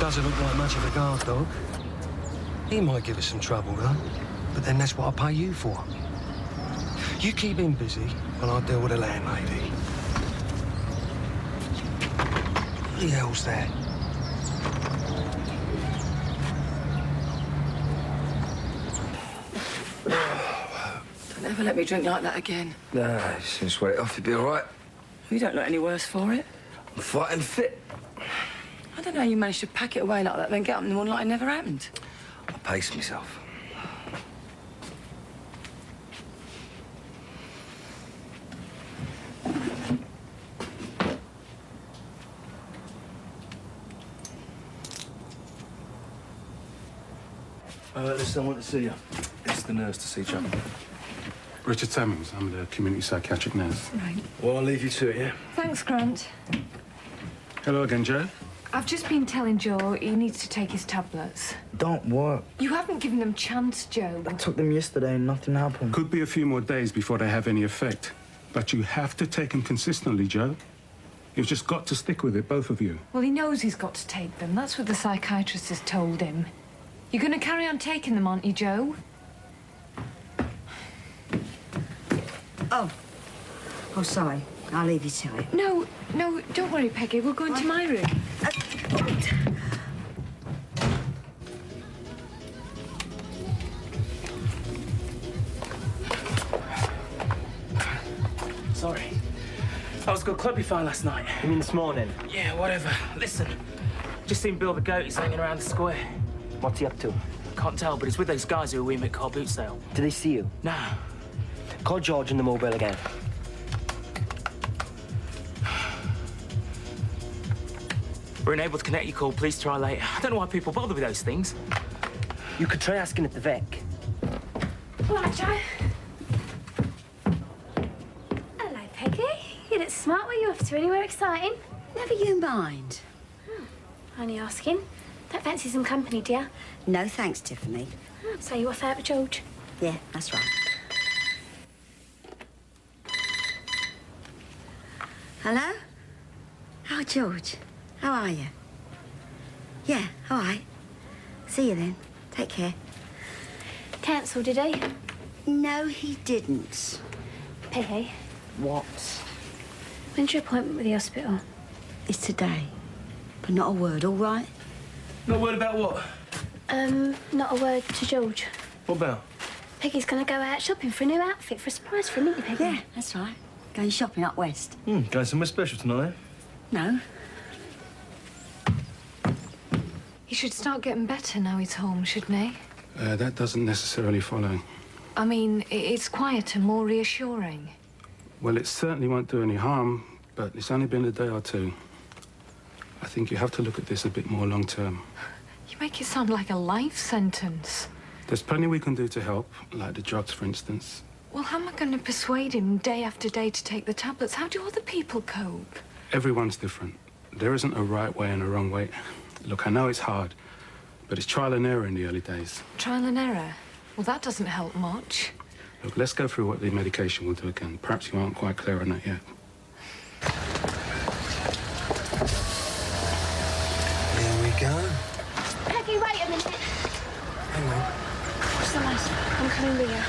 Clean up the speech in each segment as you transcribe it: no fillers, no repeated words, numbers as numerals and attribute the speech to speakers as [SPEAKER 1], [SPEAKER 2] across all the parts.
[SPEAKER 1] doesn't look like much of a guard dog. He might give us some trouble, though. But then that's what I pay you for. You keep him busy while I deal with the landlady. Who the hell's that?
[SPEAKER 2] Don't ever let me drink like that again.
[SPEAKER 3] Nah, just sweat it off, you'll be all right.
[SPEAKER 2] You don't look any worse for it.
[SPEAKER 3] I'm fighting fit.
[SPEAKER 2] I don't know how you managed to pack it away like that, then get up in the morning like it never happened.
[SPEAKER 3] I pace myself. There's someone to see you. It's the nurse to see Chuck.
[SPEAKER 4] Richard Samuels. I'm the community psychiatric nurse.
[SPEAKER 2] Right.
[SPEAKER 3] Well, I'll leave you to it, yeah?
[SPEAKER 5] Thanks, Grant.
[SPEAKER 4] Hello again, Joe.
[SPEAKER 5] I've just been telling Joe he needs to take his tablets.
[SPEAKER 6] Don't work.
[SPEAKER 5] You haven't given them chance, Joe.
[SPEAKER 6] I took them yesterday and nothing happened.
[SPEAKER 4] Could be a few more days before they have any effect. But you have to take them consistently, Joe. You've just got to stick with it, both of you.
[SPEAKER 5] Well, he knows he's got to take them. That's what the psychiatrist has told him. You're going to carry on taking them, aren't you, Joe?
[SPEAKER 7] Oh, sorry. I'll leave you to it.
[SPEAKER 5] No, don't worry, Peggy. We'll go into my room.
[SPEAKER 8] Sorry. I was good club you found last night.
[SPEAKER 9] You mean this morning?
[SPEAKER 8] Yeah, whatever. Listen, just seen Bill the Goat. He's hanging around the square.
[SPEAKER 9] What's he up to?
[SPEAKER 8] Can't tell, but he's with those guys who were with him at car boot sale.
[SPEAKER 9] Did they see you?
[SPEAKER 8] No.
[SPEAKER 9] Call George in the mobile again.
[SPEAKER 8] We're unable to connect your call. Please try later. I don't know why people bother with those things.
[SPEAKER 9] You could try asking at the VEC.
[SPEAKER 10] All right, Joe. Hello, Peggy. You look smart. Where are you off to? Anywhere exciting?
[SPEAKER 7] Never you mind.
[SPEAKER 10] Only asking. Don't fancy some company, dear?
[SPEAKER 7] No, thanks, Tiffany.
[SPEAKER 10] So you off out with George?
[SPEAKER 7] Yeah, that's right. Hello? Oh, George. How are you? Yeah, all right. See you then. Take care.
[SPEAKER 10] Cancelled, did he?
[SPEAKER 7] No, he didn't.
[SPEAKER 10] Peggy,
[SPEAKER 7] What?
[SPEAKER 10] when's your appointment with the hospital?
[SPEAKER 7] It's today. But not a word, all right?
[SPEAKER 8] No word about what?
[SPEAKER 10] Not a word to George.
[SPEAKER 8] What about?
[SPEAKER 10] Peggy's going to go out shopping for a new outfit for a surprise for him, isn't you, Peggy?
[SPEAKER 7] Yeah, that's right. Going shopping up west.
[SPEAKER 3] Going somewhere special tonight, eh?
[SPEAKER 7] No.
[SPEAKER 5] He should start getting better now he's home, shouldn't he?
[SPEAKER 4] That doesn't necessarily follow.
[SPEAKER 5] I mean, it's quieter, more reassuring.
[SPEAKER 4] Well, it certainly won't do any harm, but it's only been a day or two. I think you have to look at this a bit more long-term.
[SPEAKER 5] You make it sound like a life sentence.
[SPEAKER 4] There's plenty we can do to help, like the drugs, for instance.
[SPEAKER 5] Well, how am I going to persuade him day after day to take the tablets? How do other people cope?
[SPEAKER 4] Everyone's different. There isn't a right way and a wrong way. Look, I know it's hard, but it's trial and error in the early days.
[SPEAKER 5] Trial and error? Well, that doesn't help much.
[SPEAKER 4] Look, let's go through what the medication will do again. Perhaps you aren't quite clear on that yet.
[SPEAKER 1] Here we go.
[SPEAKER 10] Peggy, wait a minute.
[SPEAKER 1] Hang on.
[SPEAKER 10] What's the matter? I'm coming with you.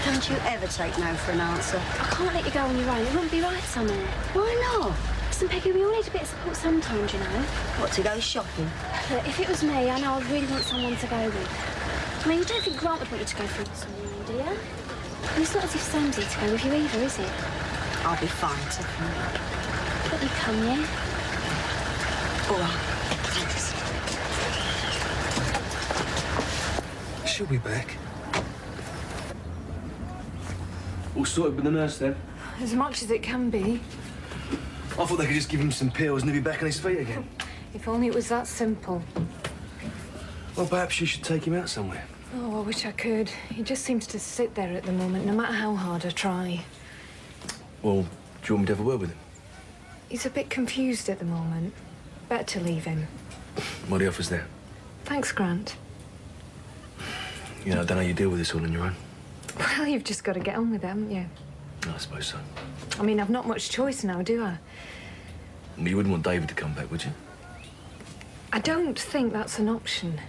[SPEAKER 7] Don't you ever take no for an answer.
[SPEAKER 10] I can't let you go on your own. It wouldn't be right somewhere.
[SPEAKER 7] Why not?
[SPEAKER 10] Listen, Peggy, we all need a bit of support sometimes, you know.
[SPEAKER 7] What, to go shopping?
[SPEAKER 10] Look, if it was me, I know I'd really want someone to go with. I mean, you don't think Grant would want you to go through this on your own, do you? And it's not as if Sam's here to go with you either, is it?
[SPEAKER 7] I'll be fine, Tiffany.
[SPEAKER 10] Let me come, yeah?
[SPEAKER 7] All right. Thanks.
[SPEAKER 1] She'll be back.
[SPEAKER 3] All sorted with the nurse, then?
[SPEAKER 5] As much as it can be.
[SPEAKER 3] I thought they could just give him some pills and he'll be back on his feet again.
[SPEAKER 5] If only it was that simple.
[SPEAKER 3] Well, perhaps you should take him out somewhere.
[SPEAKER 5] Oh, I wish I could. He just seems to sit there at the moment, no matter how hard I try.
[SPEAKER 3] Well, do you want me to have a word with him?
[SPEAKER 5] He's a bit confused at the moment. Better to leave him.
[SPEAKER 3] Well, the offer's there.
[SPEAKER 5] Thanks, Grant.
[SPEAKER 3] You know, I don't know how you deal with this all on your own.
[SPEAKER 5] Well, you've just got to get on with it, haven't you?
[SPEAKER 3] I suppose so.
[SPEAKER 5] I mean, I've not much choice now, do I?
[SPEAKER 3] Well, you wouldn't want David to come back, would you?
[SPEAKER 5] I don't think that's an option.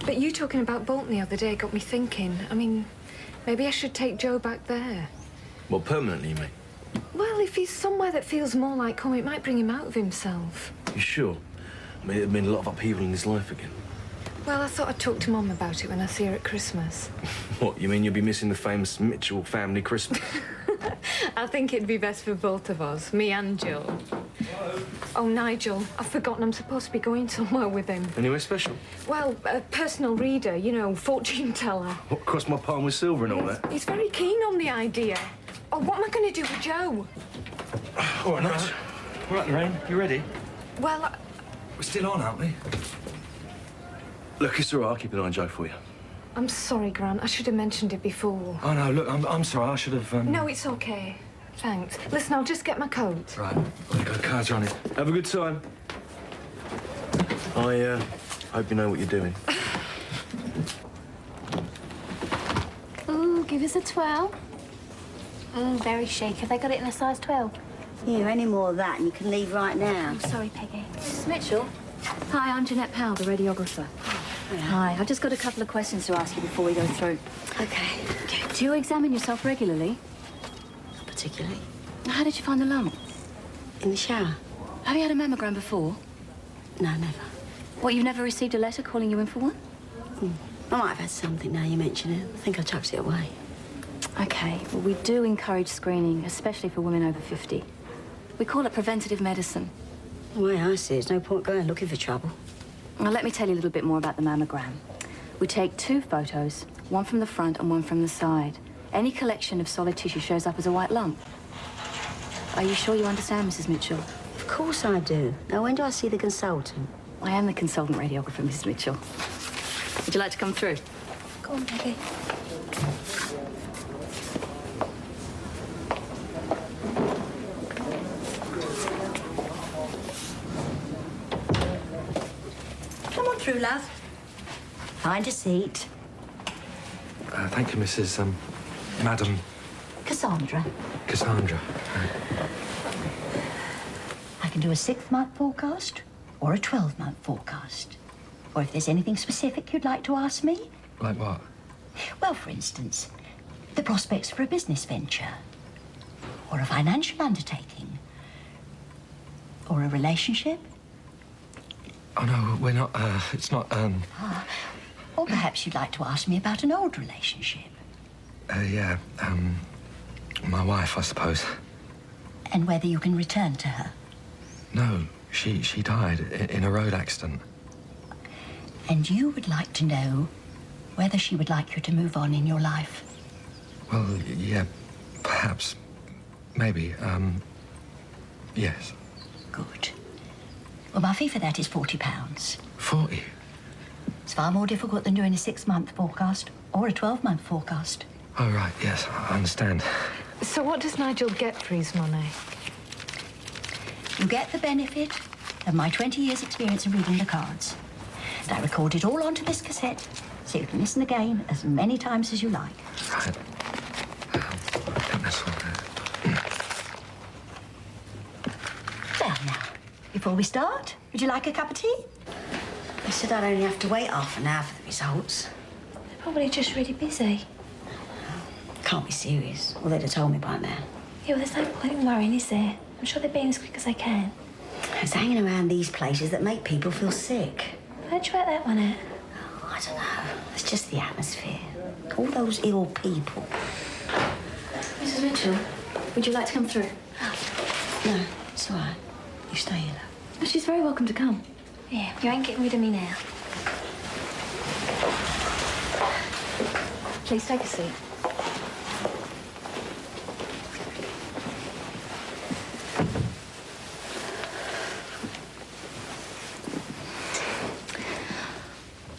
[SPEAKER 5] But you talking about Bolton the other day got me thinking. I mean, maybe I should take Joe back there.
[SPEAKER 3] Well, permanently, you mean?
[SPEAKER 5] Well, if he's somewhere that feels more like home, it might bring him out of himself.
[SPEAKER 3] You sure? I mean, it'd mean a lot of upheaval in his life again.
[SPEAKER 5] Well, I thought I'd talk to Mum about it when I see her at Christmas.
[SPEAKER 3] What, you mean you'll be missing the famous Mitchell family Christmas?
[SPEAKER 5] I think it'd be best for both of us, me and Jill. Oh, Nigel, I've forgotten I'm supposed to be going somewhere with him.
[SPEAKER 3] Anywhere special?
[SPEAKER 5] Well, a personal reader, you know, fortune teller.
[SPEAKER 3] What, cross my palm with silver and all that?
[SPEAKER 5] He's very keen on the idea. Oh, what am I going to do with Joe?
[SPEAKER 3] All right, nice. All right, Lorraine, you ready?
[SPEAKER 5] Well,
[SPEAKER 3] We're still on, aren't we? Look, it's all right. I'll keep an eye on Joe for you.
[SPEAKER 5] I'm sorry, Grant. I should have mentioned it before.
[SPEAKER 3] Oh, no, look, I'm sorry. I should have,
[SPEAKER 5] No, it's okay. Thanks. Listen, I'll just get my coat.
[SPEAKER 3] Right. Well, you got cards running. Have a good time. I hope you know what you're doing.
[SPEAKER 10] Ooh, give us a 12. Very chic. Have they got it in a size 12?
[SPEAKER 7] Here, any more of that and you can leave right now.
[SPEAKER 10] I'm sorry, Peggy.
[SPEAKER 11] Mrs. Mitchell. Hi, I'm Jeanette Powell, the radiographer. Hi, I've just got a couple of questions to ask you before we go through.
[SPEAKER 7] Okay.
[SPEAKER 11] Do you examine yourself regularly?
[SPEAKER 7] Not particularly.
[SPEAKER 11] How did you find the lump?
[SPEAKER 7] In the shower?
[SPEAKER 11] Have you had a mammogram before?
[SPEAKER 7] No, never.
[SPEAKER 11] What, you've never received a letter calling you in for one?
[SPEAKER 7] I might have had something now you mention it. I think I chucked it away.
[SPEAKER 11] Okay, well, we do encourage screening, especially for women over 50. We call it preventative medicine.
[SPEAKER 7] The way I see it, there's no point going looking for trouble.
[SPEAKER 11] Now, let me tell you a little bit more about the mammogram. We take 2 photos, one from the front and one from the side. Any collection of solid tissue shows up as a white lump. Are you sure you understand, Mrs. Mitchell?
[SPEAKER 7] Of course I do. Now, when do I see the consultant?
[SPEAKER 11] I am the consultant radiographer, Mrs. Mitchell. Would you like to come through?
[SPEAKER 10] Go on, Peggy.
[SPEAKER 7] Come on through, love. Find a seat.
[SPEAKER 1] Thank you, Mrs. Madam
[SPEAKER 7] Cassandra.
[SPEAKER 1] Cassandra.
[SPEAKER 12] I can do a 6-month forecast or a 12-month forecast. Or if there's anything specific you'd like to ask me.
[SPEAKER 1] Like what?
[SPEAKER 12] Well, for instance, the prospects for a business venture. Or a financial undertaking. Or a relationship.
[SPEAKER 1] Oh, no, we're not, it's not,
[SPEAKER 12] Or perhaps you'd like to ask me about an old relationship.
[SPEAKER 1] yeah, my wife, I suppose.
[SPEAKER 12] And whether you can return to her.
[SPEAKER 1] No, she died in a road accident.
[SPEAKER 12] And you would like to know whether she would like you to move on in your life.
[SPEAKER 1] Well, yeah, perhaps. Maybe, yes.
[SPEAKER 12] Good. Well, my fee for that is £40.
[SPEAKER 1] 40?
[SPEAKER 12] It's far more difficult than doing a 6-month forecast or a 12-month forecast.
[SPEAKER 1] Oh, right, yes, I understand.
[SPEAKER 5] So what does Nigel get for his money?
[SPEAKER 12] You get the benefit of my 20 years' experience of reading the cards. And I record it all onto this cassette, so you can listen again as many times as you like.
[SPEAKER 1] Right. I think that's all right.
[SPEAKER 12] Well, now, before we start, would you like a cup of tea?
[SPEAKER 7] They said I'd only have to wait half an hour for the results.
[SPEAKER 10] They're probably just really busy.
[SPEAKER 7] Can't be serious. Well, they'd have told me by now.
[SPEAKER 10] Yeah, well, there's no point in worrying, is there? I'm sure they're being as quick as they can.
[SPEAKER 7] It's hanging around these places that make people feel sick.
[SPEAKER 10] How'd you work that one out?
[SPEAKER 7] Oh, I don't know. It's just the atmosphere. All those ill people.
[SPEAKER 11] Mrs. Mitchell, would you like to come through?
[SPEAKER 7] No, it's all right. You stay here, love.
[SPEAKER 11] Oh, she's very welcome to come.
[SPEAKER 10] Yeah, you ain't getting rid of me now.
[SPEAKER 11] Please take a seat.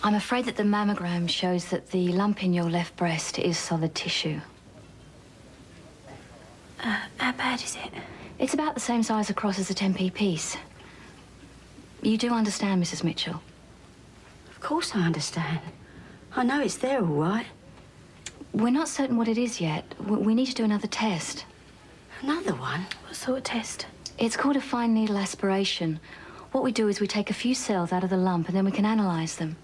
[SPEAKER 11] I'm afraid that the mammogram shows that the lump in your left breast is solid tissue.
[SPEAKER 10] How bad is it?
[SPEAKER 11] It's about the same size across as a 10p piece. You do understand, Mrs. Mitchell?
[SPEAKER 7] Of course I understand. I know it's there, all right.
[SPEAKER 11] We're not certain what it is yet. We need to do another test.
[SPEAKER 7] Another one?
[SPEAKER 10] What sort of test?
[SPEAKER 11] It's called a fine needle aspiration. What we do is we take a few cells out of the lump and then we can analyse them.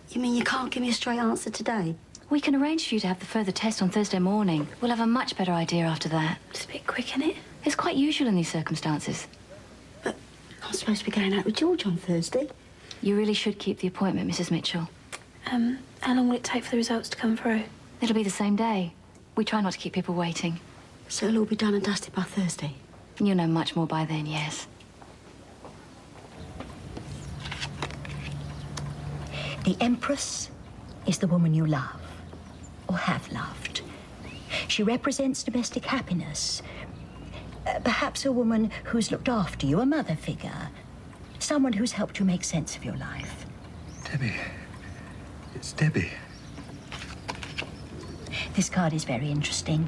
[SPEAKER 7] You mean you can't give me a straight answer today?
[SPEAKER 11] We can arrange for you to have the further test on Thursday morning. We'll have a much better idea after that.
[SPEAKER 10] It's a bit quick, isn't it?
[SPEAKER 11] It's quite usual in these circumstances.
[SPEAKER 7] But I'm supposed to be going out with George on Thursday.
[SPEAKER 11] You really should keep the appointment, Mrs. Mitchell.
[SPEAKER 10] How long will it take for the results to come through?
[SPEAKER 11] It'll be the same day. We try not to keep people waiting.
[SPEAKER 7] So it'll all be done and dusted by Thursday?
[SPEAKER 11] You'll know much more by then, yes.
[SPEAKER 12] The Empress is the woman you love, or have loved. She represents domestic happiness. Perhaps a woman who's looked after you, a mother figure. Someone who's helped you make sense of your life.
[SPEAKER 3] Debbie. It's Debbie.
[SPEAKER 12] This card is very interesting.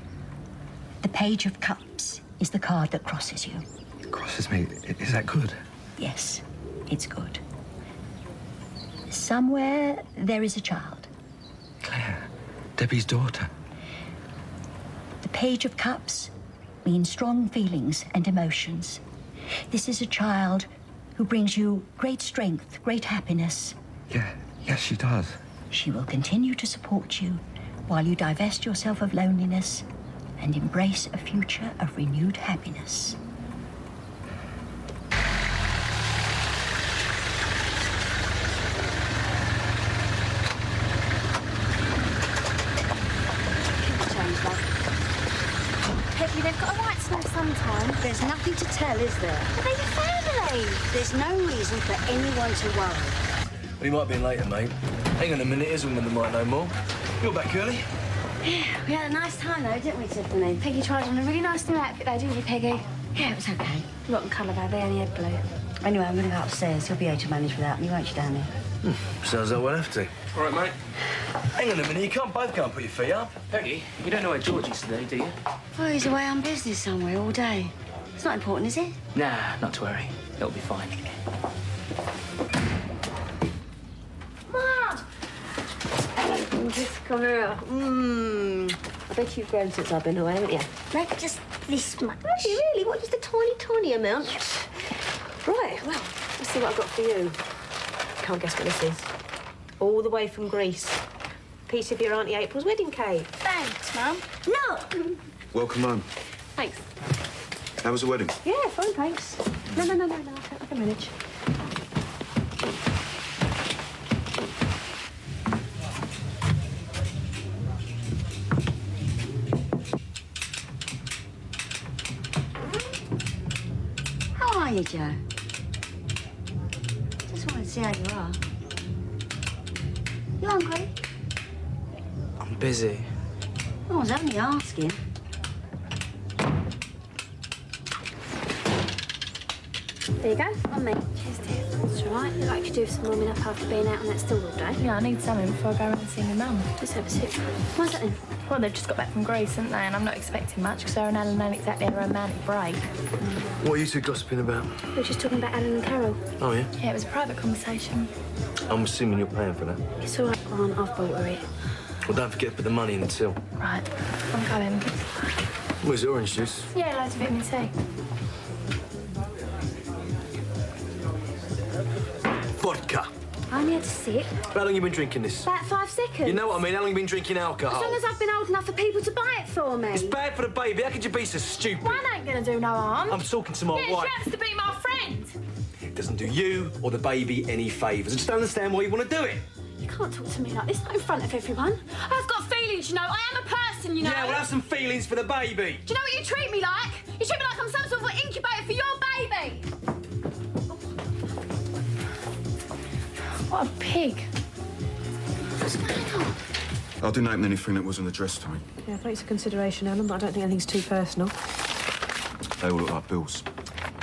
[SPEAKER 12] The Page of Cups is the card that crosses you.
[SPEAKER 3] It crosses me. Is that good?
[SPEAKER 12] Yes, it's good. Somewhere there is a child.
[SPEAKER 3] Claire. Debbie's daughter.
[SPEAKER 12] The Page of Cups means strong feelings and emotions. This is a child who brings you great strength, great happiness.
[SPEAKER 3] Yes, she does.
[SPEAKER 12] She will continue to support you while you divest yourself of loneliness and embrace a future of renewed happiness.
[SPEAKER 10] Peggy, they've got a right to know sometime.
[SPEAKER 7] There's nothing to tell, is there?
[SPEAKER 10] But they're your family.
[SPEAKER 7] There's no reason for anyone to worry.
[SPEAKER 3] Well, you might be in later, mate. Hang on a minute, here's when we might know more. You're back early.
[SPEAKER 7] Yeah, we had a nice time though, didn't we, Tiffany?
[SPEAKER 10] Peggy tried on a really nice new outfit though, didn't you, Peggy?
[SPEAKER 7] Yeah, it was okay.
[SPEAKER 10] Rotten colour though, they only had blue.
[SPEAKER 7] Anyway, I'm going to go upstairs. You'll be able to manage without me, won't you, down there?
[SPEAKER 3] Sounds like we'll have to.
[SPEAKER 8] All right, mate.
[SPEAKER 3] Hang on a minute, you can't both go and put your feet up.
[SPEAKER 8] Peggy, you don't know where George is today, do you?
[SPEAKER 7] Well, he's away on business somewhere all day. It's not important, is it?
[SPEAKER 8] Nah, not to worry. It'll be fine.
[SPEAKER 10] Mum!
[SPEAKER 7] Just come here. I bet you've grown since I've been away, haven't you?
[SPEAKER 10] Like just this much.
[SPEAKER 7] Have you really? What, just a tiny, tiny amount? Right, well, let's see what I've got for you. Can't guess what this is. All the way from Greece. Piece of your Auntie April's wedding cake.
[SPEAKER 10] Thanks, Mum. No!
[SPEAKER 13] Welcome home.
[SPEAKER 10] Thanks.
[SPEAKER 13] How was the wedding?
[SPEAKER 7] Yeah, fine, thanks. No. I can manage. How are you, Joe? Just wanted to see how you are. You hungry?
[SPEAKER 8] I'm busy.
[SPEAKER 7] I was only asking.
[SPEAKER 10] There you go, on me. Cheers, dear. That's all right. Look like you could do with some warming up after being out on that stool all day.
[SPEAKER 2] Yeah, I need something before I go around and see my mum.
[SPEAKER 10] Let's have a sip. What's that then?
[SPEAKER 2] Well, they've just got back from Greece, haven't they? And I'm not expecting much because her and Alan ain't exactly a romantic break.
[SPEAKER 3] What are you two gossiping about?
[SPEAKER 10] We were just talking about Alan and Carol.
[SPEAKER 3] Oh, yeah?
[SPEAKER 2] Yeah, it was a private conversation.
[SPEAKER 3] I'm assuming you're paying for that.
[SPEAKER 10] It's all right, Grant. I've bought her it.
[SPEAKER 3] Well, don't forget to put the money in the till.
[SPEAKER 2] Right, I'm going.
[SPEAKER 3] Where's the orange juice?
[SPEAKER 2] Yeah, loads of vitamin C.
[SPEAKER 3] Vodka.
[SPEAKER 10] I only had a sip.
[SPEAKER 3] How long have you been drinking this?
[SPEAKER 10] About 5 seconds.
[SPEAKER 3] You know what I mean? How long have you been drinking
[SPEAKER 10] As
[SPEAKER 3] alcohol?
[SPEAKER 10] long as I've been old enough for people to buy it for me.
[SPEAKER 3] It's bad for the baby. How could you be so stupid?
[SPEAKER 10] One ain't gonna do no harm.
[SPEAKER 3] I'm talking to my
[SPEAKER 10] Yeah,
[SPEAKER 3] wife.
[SPEAKER 10] she happens to be my friend.
[SPEAKER 3] It doesn't do you or the baby any favours. I just don't understand why you want to do it.
[SPEAKER 10] You can't talk to me like this, not in front of everyone. I've got feelings, you know. I am a person, you know.
[SPEAKER 3] Yeah, we'll have some feelings for the baby.
[SPEAKER 10] Do you know what you treat me like? You treat me like I'm some sort of an incubator for your baby.
[SPEAKER 2] What a pig.
[SPEAKER 10] What's going on?
[SPEAKER 13] I didn't open anything that wasn't addressed to me.
[SPEAKER 7] Yeah, thanks for consideration, Alan, but I don't think anything's too personal.
[SPEAKER 13] They all look like bills.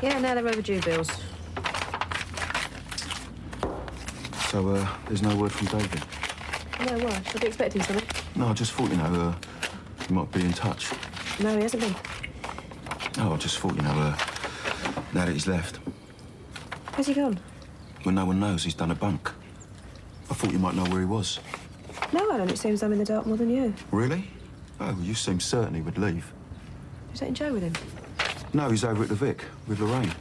[SPEAKER 7] Yeah, now they're overdue bills.
[SPEAKER 13] So, there's no word from David?
[SPEAKER 7] No, why? Should I be expecting something?
[SPEAKER 13] No, I just thought, he might be in touch.
[SPEAKER 7] No, he hasn't been.
[SPEAKER 13] No, I just thought, now that he's left.
[SPEAKER 7] Where's he gone?
[SPEAKER 13] When no one knows, he's done a bunk. I thought you might know where he was.
[SPEAKER 7] No, Alan, it seems I'm in the dark more than you.
[SPEAKER 13] Really? Oh, you seem certain he would leave.
[SPEAKER 7] Is that in Joe with him?
[SPEAKER 13] No, he's over at the Vic with Lorraine.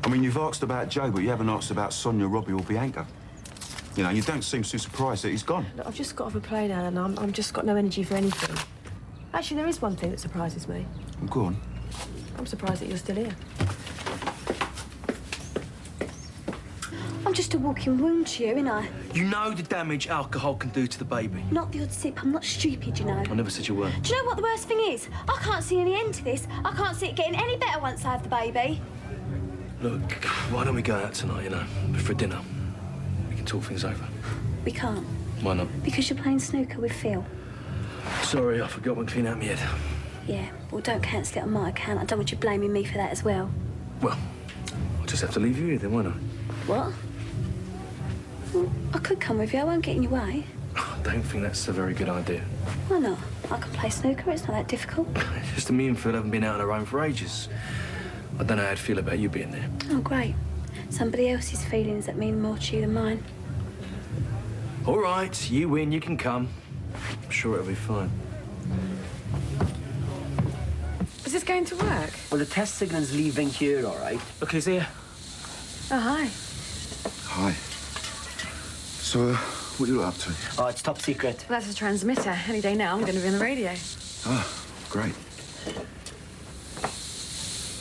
[SPEAKER 13] I mean, you've asked about Joe, but you haven't asked about Sonia, Robbie or Bianca. You know, you don't seem too surprised that he's gone.
[SPEAKER 7] Look, I've just got off a plane, Alan. I'm just got no energy for anything. Actually, there is one thing that surprises me.
[SPEAKER 13] Well, go on.
[SPEAKER 7] I'm surprised that you're still here.
[SPEAKER 10] I'm just a walking wound to you, innit?
[SPEAKER 3] You know the damage alcohol can do to the baby.
[SPEAKER 10] Not the odd sip. I'm not stupid, you know.
[SPEAKER 3] I never said you were.
[SPEAKER 10] Do you know what the worst thing is? I can't see any end to this. I can't see it getting any better once I have the baby.
[SPEAKER 3] Look, why don't we go out tonight, you know, for dinner? We can talk things over.
[SPEAKER 10] We can't.
[SPEAKER 3] Why not?
[SPEAKER 10] Because you're playing snooker with Phil.
[SPEAKER 3] Sorry, I forgot one clean out my head.
[SPEAKER 10] Yeah, well, don't cancel it on my account. I don't want you blaming me for that as well.
[SPEAKER 3] Well, I'll just have to leave you here then, won't I?
[SPEAKER 10] What? Well, I could come with you. I won't get in your way.
[SPEAKER 3] I don't think that's a very good idea.
[SPEAKER 10] Why not? I can play snooker. It's not that difficult.
[SPEAKER 3] Just that me and Phil haven't been out on our own for ages. I don't know how I'd feel about you being there.
[SPEAKER 10] Oh, great. Somebody else's feelings that mean more to you than mine.
[SPEAKER 3] All right, you win, you can come. I'm sure it'll be fine.
[SPEAKER 5] Is this going to work?
[SPEAKER 9] Well, the test signal's leaving here, all right.
[SPEAKER 8] Look who's here.
[SPEAKER 5] Oh, hi.
[SPEAKER 13] Hi. So, what are you up to?
[SPEAKER 9] Oh, it's top secret.
[SPEAKER 5] Well, that's a transmitter. Any day now, I'm going to be on the radio.
[SPEAKER 13] Ah, great.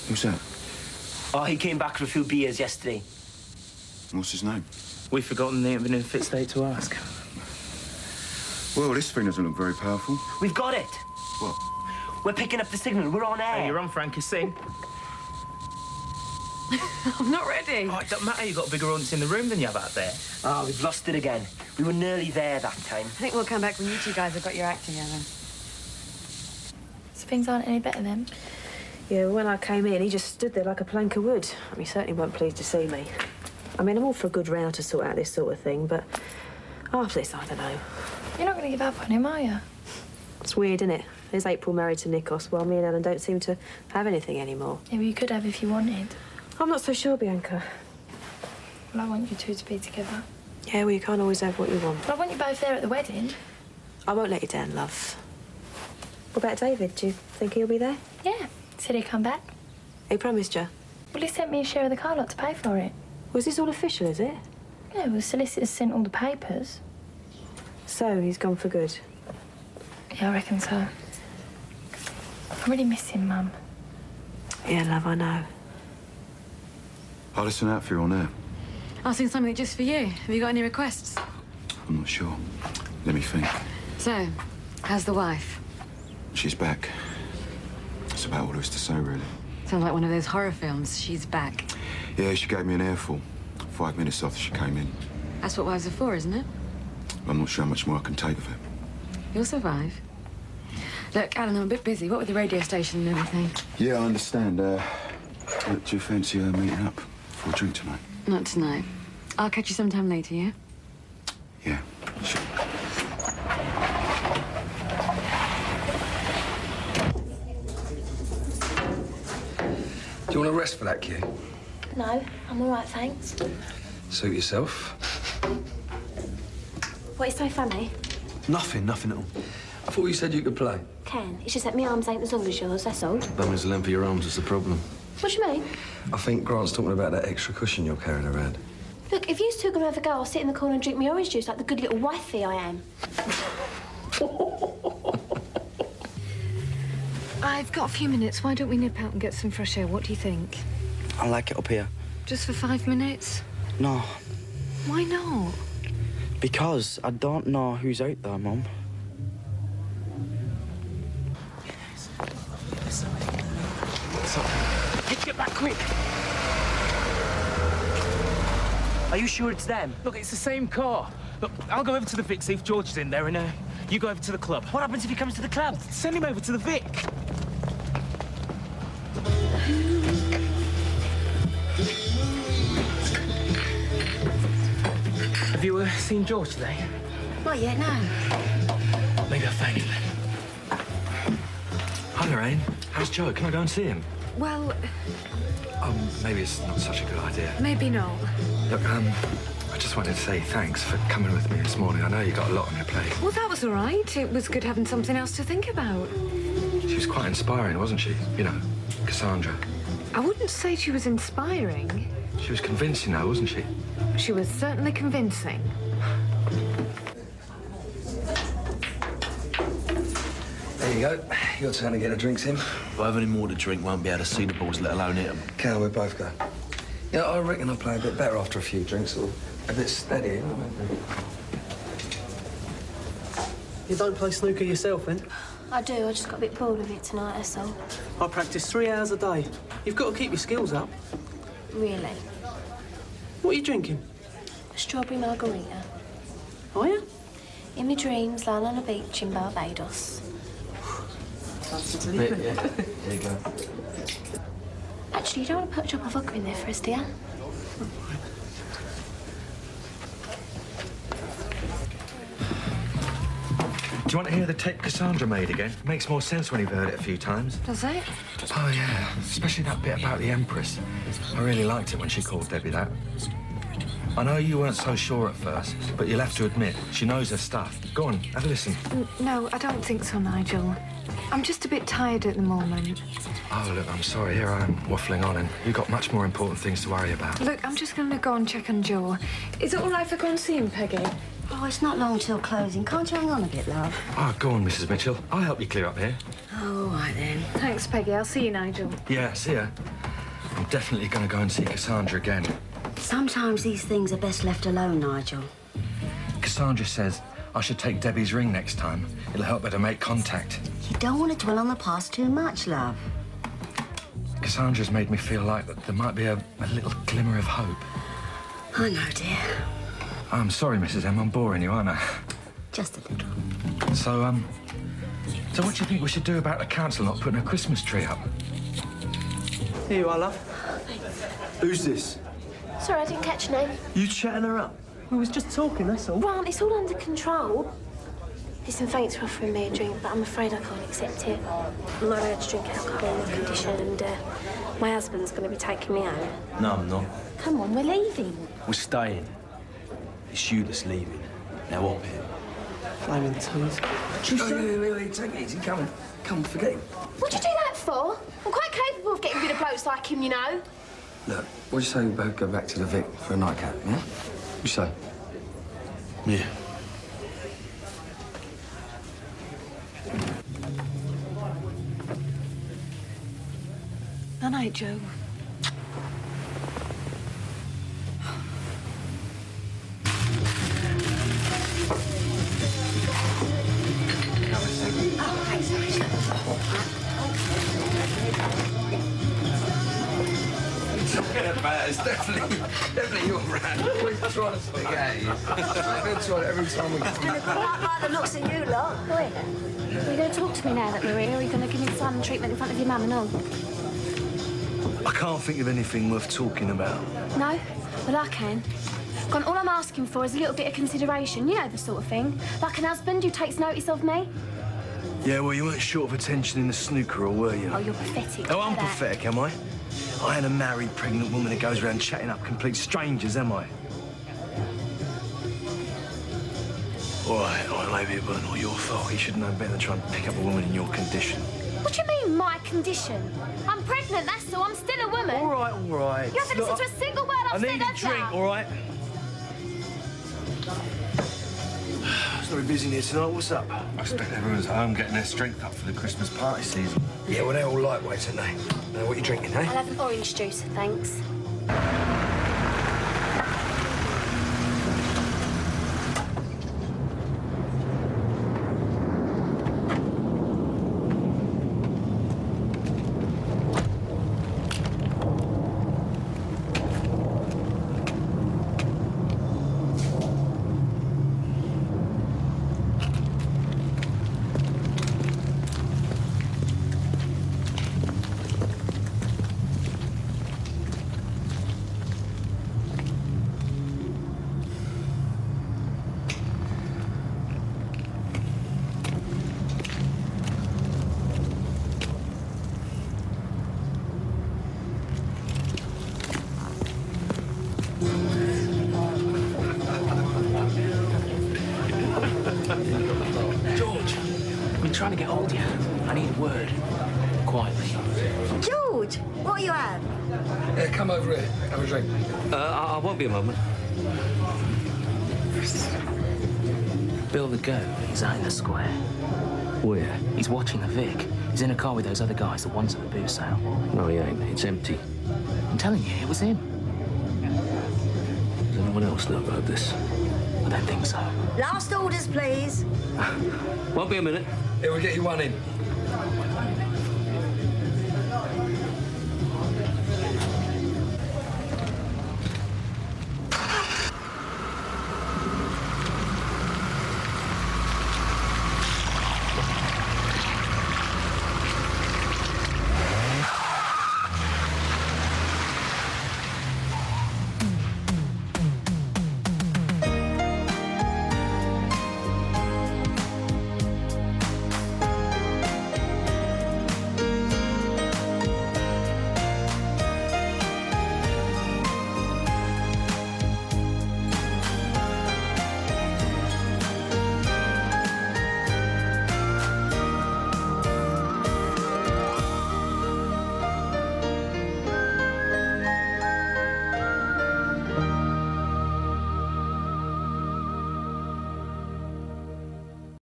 [SPEAKER 13] Who's that?
[SPEAKER 9] Oh, he came back for a few beers yesterday.
[SPEAKER 13] What's his name?
[SPEAKER 8] We've forgotten they haven't been in a fit state to ask.
[SPEAKER 13] Well, this thing doesn't look very powerful.
[SPEAKER 9] We've got it.
[SPEAKER 13] What?
[SPEAKER 9] We're picking up the signal. We're on air.
[SPEAKER 8] Hey, you're on, Frankie. Sing.
[SPEAKER 5] I'm not ready.
[SPEAKER 8] Oh, it don't matter. You've got a bigger audience in the room than you have out there.
[SPEAKER 9] Oh, we've lost it again. We were nearly there that time.
[SPEAKER 5] I think we'll come back when you two guys have got your act together.
[SPEAKER 2] So things aren't any better then?
[SPEAKER 7] Yeah, when I came in, he just stood there like a plank of wood. He certainly weren't pleased to see me. I mean, I'm all for a good row to sort out this sort of thing, but after this, I don't know.
[SPEAKER 2] You're not going to give up on him, are you?
[SPEAKER 7] It's weird, isn't it? There's April married to Nikos, while me and Ellen don't seem to have anything anymore.
[SPEAKER 2] Yeah, well, you could have if you wanted.
[SPEAKER 7] I'm not so sure, Bianca.
[SPEAKER 2] Well, I want you two to be together.
[SPEAKER 7] Yeah, well, you can't always have what you want.
[SPEAKER 2] But I want you both there at the wedding.
[SPEAKER 7] I won't let you down, love. What about David? Do you think he'll be there?
[SPEAKER 2] Yeah, said he'd come back.
[SPEAKER 7] He promised you?
[SPEAKER 2] Well, he sent me a share of the car lot to pay for it.
[SPEAKER 7] Was this all official, is it?
[SPEAKER 2] Yeah, well, the solicitors sent all the papers.
[SPEAKER 7] So, he's gone for good?
[SPEAKER 2] Yeah, I reckon so. I really miss him, Mum.
[SPEAKER 7] Yeah, love, I know.
[SPEAKER 13] I'll listen out for you on air.
[SPEAKER 5] I'll sing something just for you. Have you got any requests?
[SPEAKER 13] I'm not sure. Let me think.
[SPEAKER 5] So, how's the wife?
[SPEAKER 13] She's back. That's about all there is to say, really.
[SPEAKER 5] Sounds like one of those horror films. She's back.
[SPEAKER 13] Yeah, she gave me an airful 5 minutes after she came in.
[SPEAKER 5] That's what wives are for, isn't it?
[SPEAKER 13] I'm not sure how much more I can take of it.
[SPEAKER 5] You'll survive. Look, Alan, I'm a bit busy. What with the radio station and everything?
[SPEAKER 13] Yeah, I understand. Do you fancy meeting up for a drink tonight?
[SPEAKER 5] Not tonight. I'll catch you sometime later, yeah?
[SPEAKER 13] Yeah, sure.
[SPEAKER 1] Do you want a rest for that, kid?
[SPEAKER 10] No, I'm all right, thanks.
[SPEAKER 1] Suit yourself.
[SPEAKER 10] What is so funny?
[SPEAKER 1] Nothing at all. I thought you said you could play.
[SPEAKER 10] Can. It's just that my arms ain't as long as yours, that's all.
[SPEAKER 1] That means the length of your arms is the problem.
[SPEAKER 10] What do you mean?
[SPEAKER 1] I think Grant's talking about that extra cushion you're carrying around.
[SPEAKER 10] Look, if you two are going to have a go, I'll sit in the corner and drink my orange juice like the good little wifey I am.
[SPEAKER 5] I've got a few minutes. Why don't we nip out and get some fresh air? What do you think?
[SPEAKER 6] I like it up here.
[SPEAKER 5] Just for 5 minutes?
[SPEAKER 6] No,
[SPEAKER 5] Why not?
[SPEAKER 6] because I don't know who's out there, Mum.
[SPEAKER 9] Get back quick. Are you sure it's them?
[SPEAKER 8] Look, it's the same car. Look, I'll go over to the Vic, see if George is in there, and you go over to the club.
[SPEAKER 9] What happens if he comes to the club?
[SPEAKER 8] Send him over to the Vic. Have you seen George today?
[SPEAKER 10] Not yet, no.
[SPEAKER 8] Maybe I'll phone him then.
[SPEAKER 14] Hi, Lorraine. How's Joe? Can I go and see him?
[SPEAKER 5] Well,
[SPEAKER 14] Maybe it's not such a good idea.
[SPEAKER 5] maybe not.
[SPEAKER 14] Look, I just wanted to say thanks for coming with me this morning. I know you got a lot on your plate.
[SPEAKER 5] Well, that was all right. It was good having something else to think about.
[SPEAKER 14] She was quite inspiring, wasn't she? You know, Cassandra.
[SPEAKER 5] I wouldn't say she was inspiring.
[SPEAKER 14] She was convincing, though, wasn't she?
[SPEAKER 5] She was certainly convincing.
[SPEAKER 3] There you go. Your turn to get the drinks in. If I have any more to drink, won't be able to see the balls, let alone hit them. Can we both go? Yeah, I reckon I'll play a bit better after a few drinks, or a bit steadier.
[SPEAKER 15] You don't play snooker yourself, then?
[SPEAKER 10] I do. I just got a bit bored with it tonight, that's all.
[SPEAKER 15] I practice 3 hours a day. You've got to keep your skills up.
[SPEAKER 10] Really?
[SPEAKER 15] What are you drinking?
[SPEAKER 10] A strawberry margarita.
[SPEAKER 15] Oh, yeah?
[SPEAKER 10] In my dreams, lying on a beach in Barbados.
[SPEAKER 3] Yeah, there you go.
[SPEAKER 10] Actually, you don't want to put a drop of vodka in there for us, do you?
[SPEAKER 14] Do you want to hear the tape Cassandra made again? Makes more sense when you've heard it a few times.
[SPEAKER 5] Does it?
[SPEAKER 14] Oh, yeah. Especially that bit about the Empress. I really liked it when she called Debbie that. I know you weren't so sure at first, but you'll have to admit, she knows her stuff. Go on, have a listen.
[SPEAKER 5] No, I don't think so, Nigel. I'm just a bit tired at the moment.
[SPEAKER 14] Oh, look, I'm sorry. Here I am waffling on, and you've got much more important things to worry about.
[SPEAKER 5] Look, I'm just going to go and check on Joe. Is it all right if I go and see him, Peggy?
[SPEAKER 12] Oh, it's not long till closing. Can't you hang on a bit, love?
[SPEAKER 14] Oh, go on, Mrs. Mitchell. I'll help you clear up here.
[SPEAKER 5] Oh, all right, then. Thanks, Peggy. I'll see you, Nigel.
[SPEAKER 14] Yeah, see ya. I'm definitely going to go and see Cassandra again.
[SPEAKER 12] Sometimes these things are best left alone, Nigel.
[SPEAKER 14] Cassandra says I should take Debbie's ring next time. It'll help her to make contact.
[SPEAKER 12] You don't want to dwell on the past too much, love.
[SPEAKER 14] Cassandra's made me feel like that there might be a little glimmer of hope.
[SPEAKER 12] I know, dear.
[SPEAKER 14] I'm sorry, Mrs. M. I'm boring you, aren't I?
[SPEAKER 12] Just a little.
[SPEAKER 14] So what do you think we should do about the council not putting a Christmas tree up?
[SPEAKER 15] Here you are, love.
[SPEAKER 3] Who's this?
[SPEAKER 10] Sorry, I didn't catch your name.
[SPEAKER 3] You chatting her up?
[SPEAKER 15] We was just talking, that's all.
[SPEAKER 10] Grant, it's all under control. Listen, thanks for offering me a drink, but I'm afraid I can't accept it. I'm not allowed to drink alcohol in my condition, and my husband's going to be taking me home.
[SPEAKER 3] No, I'm not.
[SPEAKER 10] Come on, we're leaving.
[SPEAKER 3] We're staying. It's you that's leaving. Now up here.
[SPEAKER 15] Flaming teas.
[SPEAKER 3] Wait, take it easy. Come on, forget it.
[SPEAKER 10] What'd you do that for? I'm quite capable of getting rid of blokes like him, you know.
[SPEAKER 3] Look, what do you say we both go back to the Vic for a nightcap, yeah? What you say? Yeah.
[SPEAKER 5] Good night, Joe.
[SPEAKER 3] It's definitely your brand. We're trying to stick at you. We're going to try it every time we come.
[SPEAKER 10] Quite like the looks of you lot. Are you going to talk to me now that we're here? Or are you going to give me the silent treatment in front of your mum and all?
[SPEAKER 3] I can't think of anything worth talking about.
[SPEAKER 10] No? Well, I can. Gone, all I'm asking for is a little bit of consideration. You know the sort of thing. Like an husband who takes notice of me.
[SPEAKER 3] Yeah, well, you weren't short of attention in the snooker, or were you?
[SPEAKER 10] Oh, you're pathetic.
[SPEAKER 3] Oh, I'm
[SPEAKER 10] Look at that.
[SPEAKER 3] pathetic, am I? I ain't a married, pregnant woman that goes around chatting up complete strangers, am I? All right, maybe it wasn't all your fault. You should know better than try and pick up a woman in your condition.
[SPEAKER 10] What do you mean, my condition? I'm pregnant, that's all. I'm still a woman.
[SPEAKER 3] All right.
[SPEAKER 10] You haven't listened to a single word I've
[SPEAKER 3] I
[SPEAKER 10] said,
[SPEAKER 3] need a
[SPEAKER 10] have
[SPEAKER 3] drink,
[SPEAKER 10] you?
[SPEAKER 3] all right? It's very busy in here tonight. What's up?
[SPEAKER 14] I expect everyone's home getting their strength up for the Christmas party season.
[SPEAKER 3] Yeah, well, they're all lightweights, aren't they? What you drinking, eh?
[SPEAKER 10] I'll have an orange juice, thanks.
[SPEAKER 9] George, I've been trying to get hold of you. I need a word. Quietly.
[SPEAKER 12] George, George, what you have?
[SPEAKER 3] Yeah, come over here. Have a drink.
[SPEAKER 8] I won't be a moment. Bill the Goat, he's out in the square.
[SPEAKER 3] Where?
[SPEAKER 8] He's watching the Vic. He's in a car with those other guys, the ones at the boot sale.
[SPEAKER 3] No, he ain't. It's empty.
[SPEAKER 8] I'm telling you, it was him.
[SPEAKER 3] Does anyone else know about this?
[SPEAKER 8] I don't think so.
[SPEAKER 12] Last orders, please.
[SPEAKER 8] Won't be a minute.
[SPEAKER 3] Here, we'll get you one in.